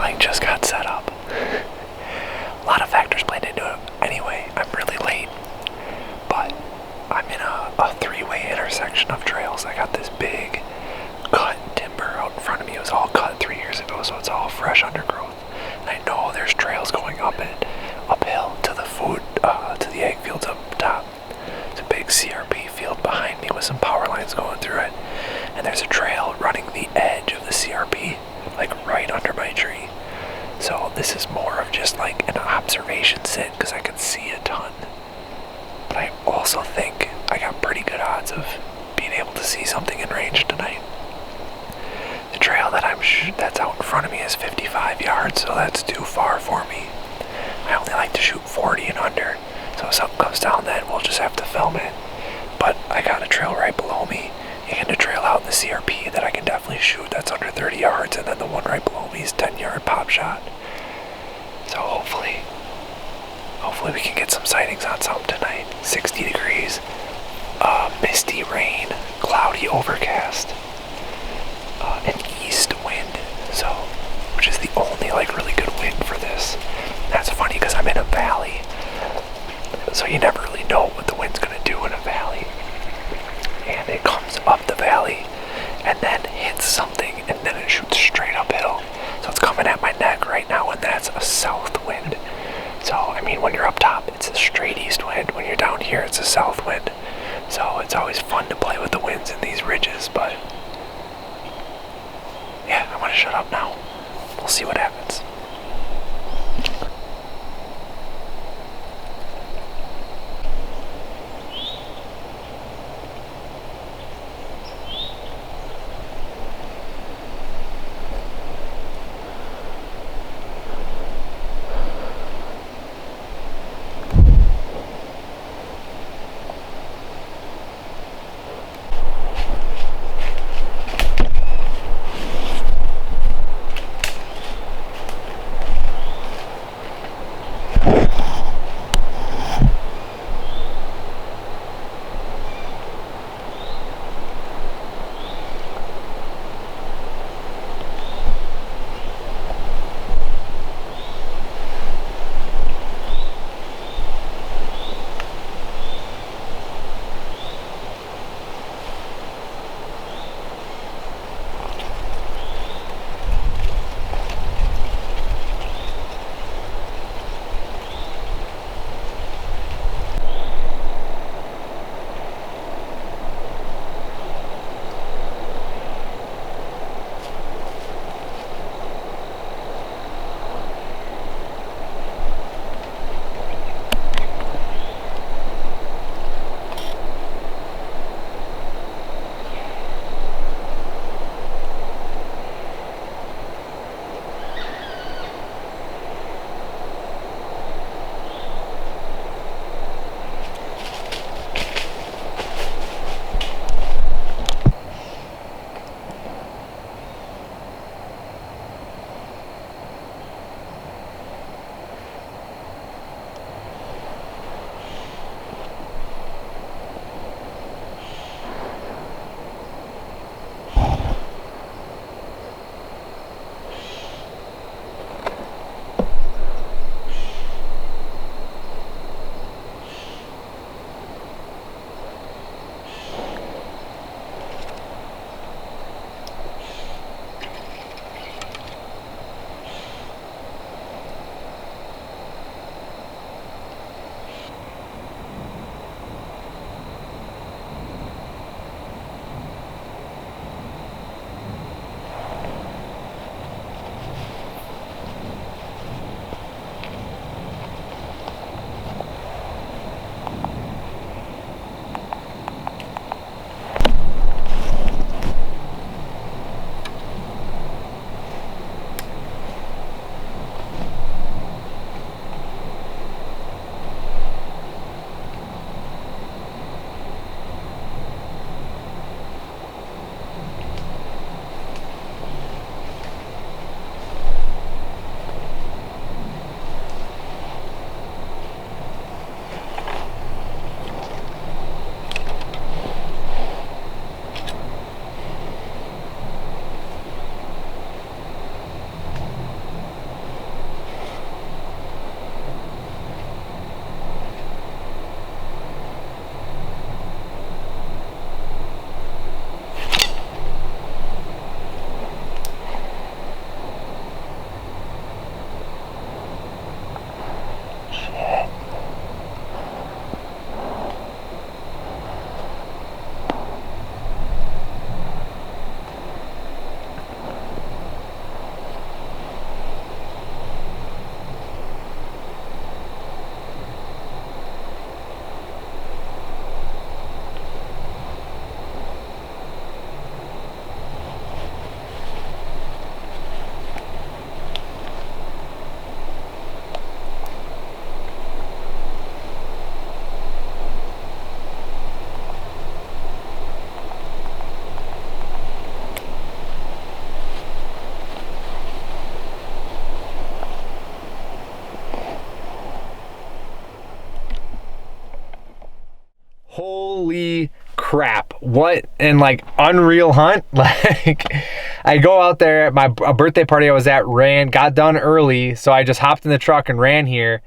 like just got set up. A lot of factors played into it. Anyway, I'm really late, but I'm in a three-way intersection of trails. I got this big cut timber out in front of me. It was all cut 3 years ago, so it's all fresh undergrowth. And I know there's trails going uphill to the to the egg fields up top. There's a big CRP field behind me with some power lines going through it. And there's a trail running the edge of the CRP, like right under my tree. So this is more of just like an observation sit because I can see a ton. But I also think I got pretty good odds of being able to see something in range tonight. The trail that's out in front of me is 55 yards, so that's too far for me. I only like to shoot 40 and under, so if something comes down then we'll just have to film it. But I got a trail right below me and a trail out in the CRP that I can definitely shoot that's under 30 yards, and then the one right below me is 10-yard pop shot. So hopefully we can get some sightings on something tonight. 60 degrees, misty rain, cloudy overcast, an east wind, so which is the only like really good wind for this. That's funny because I'm in a valley, so you never really know what the wind's gonna do in a valley. And it comes up the valley and then hits something and then it shoots straight uphill. So it's coming at my neck right now, and that's a south wind. So I mean, when you're up top it's a straight east wind, when you're down here it's a south wind. So it's always fun to play with the winds in these ridges, but yeah, I'm gonna shut up now. We'll see what happens. Holy crap, what an like unreal hunt. Like I go out there at a birthday party I was at, got done early, so I just hopped in the truck and ran here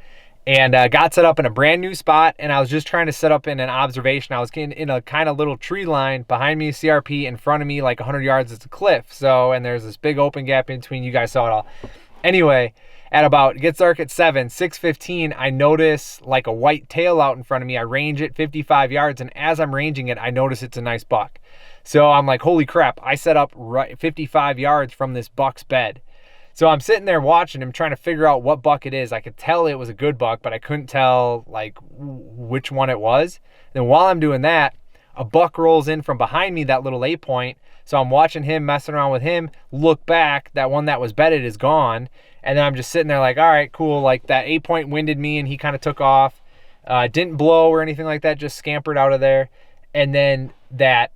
and got set up in a brand new spot. And I was just trying to set up in an observation. I was getting in a kind of little tree line behind me, CRP, in front of me like 100 yards, it's a cliff. So, and there's this big open gap in between. You guys saw it all. Anyway, at about, it gets dark at 6:15, I notice like a white tail out in front of me. I range it 55 yards, and as I'm ranging it, I notice it's a nice buck. So I'm like, holy crap, I set up right 55 yards from this buck's bed. So I'm sitting there watching him, trying to figure out what buck it is. I could tell it was a good buck, but I couldn't tell like which one it was. Then while I'm doing that, a buck rolls in from behind me, that little 8-point. So I'm watching him, messing around with him, look back, that one that was bedded is gone. And then I'm just sitting there like, all right, cool. Like that 8-point winded me and he kind of took off. Didn't blow or anything like that, just scampered out of there. And then that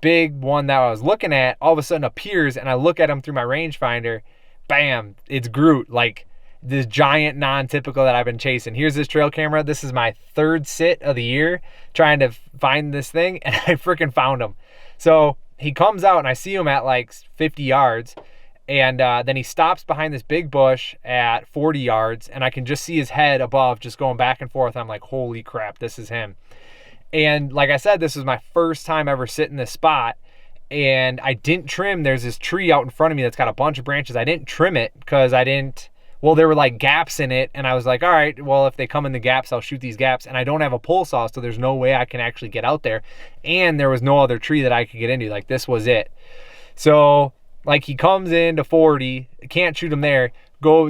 big one that I was looking at all of a sudden appears, and I look at him through my rangefinder. Bam, it's Groot, like this giant non-typical that I've been chasing. Here's this trail camera. This is my 3rd sit of the year trying to find this thing, and I freaking found him. So he comes out and I see him at like 50 yards. And then he stops behind this big bush at 40 yards, and I can just see his head above just going back and forth. I'm like, holy crap, this is him. And like I said, this was my first time ever sitting this spot, and I didn't trim. There's this tree out in front of me that's got a bunch of branches. I didn't trim it because there were like gaps in it, and I was like, all right, well, if they come in the gaps, I'll shoot these gaps. And I don't have a pole saw, so there's no way I can actually get out there. And there was no other tree that I could get into. Like, this was it. So like he comes into 40, can't shoot him there,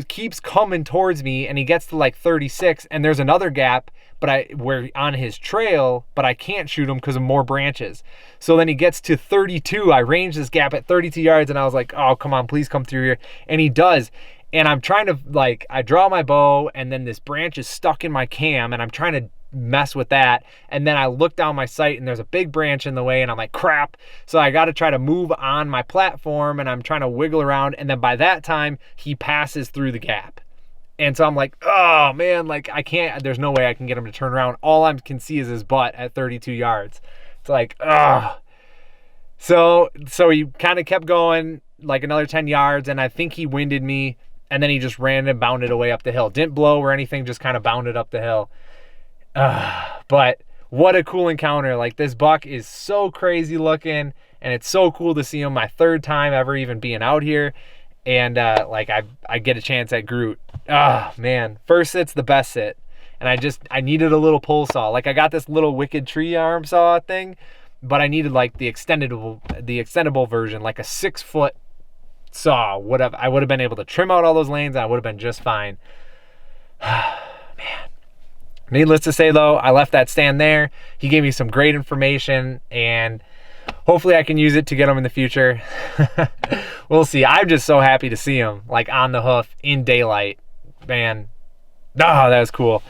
keeps coming towards me, and he gets to like 36, and there's another gap, we're on his trail, but I can't shoot him because of more branches. So then he gets to 32, I range this gap at 32 yards, and I was like, oh, come on, please come through here. And he does. And I'm trying to, like, I draw my bow, and then this branch is stuck in my cam, and I'm trying to mess with that. And then I look down my sight, and there's a big branch in the way, and I'm like, crap. So I got to try to move on my platform, and I'm trying to wiggle around. And then by that time, he passes through the gap. And so I'm like, oh man, like there's no way I can get him to turn around. All I can see is his butt at 32 yards. It's like, ugh. So he kind of kept going like another 10 yards, and I think he winded me, and then he just ran and bounded away up the hill. Didn't blow or anything, just kind of bounded up the hill. But what a cool encounter. Like, this buck is so crazy looking, and it's so cool to see him. My 3rd time ever even being out here. And like I get a chance at Groot. Man, first sit's the best sit. And I needed a little pole saw. Like, I got this little wicked tree arm saw thing, but I needed like the extendable version, like a 6-foot saw. I would have been able to trim out all those lanes, and I would have been just fine. Man. Needless to say though, I left that stand there. He gave me some great information, and hopefully I can use it to get him in the future. We'll see. I'm just so happy to see him like on the hoof in daylight. Man, that was cool.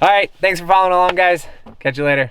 All right, thanks for following along, guys. Catch you later.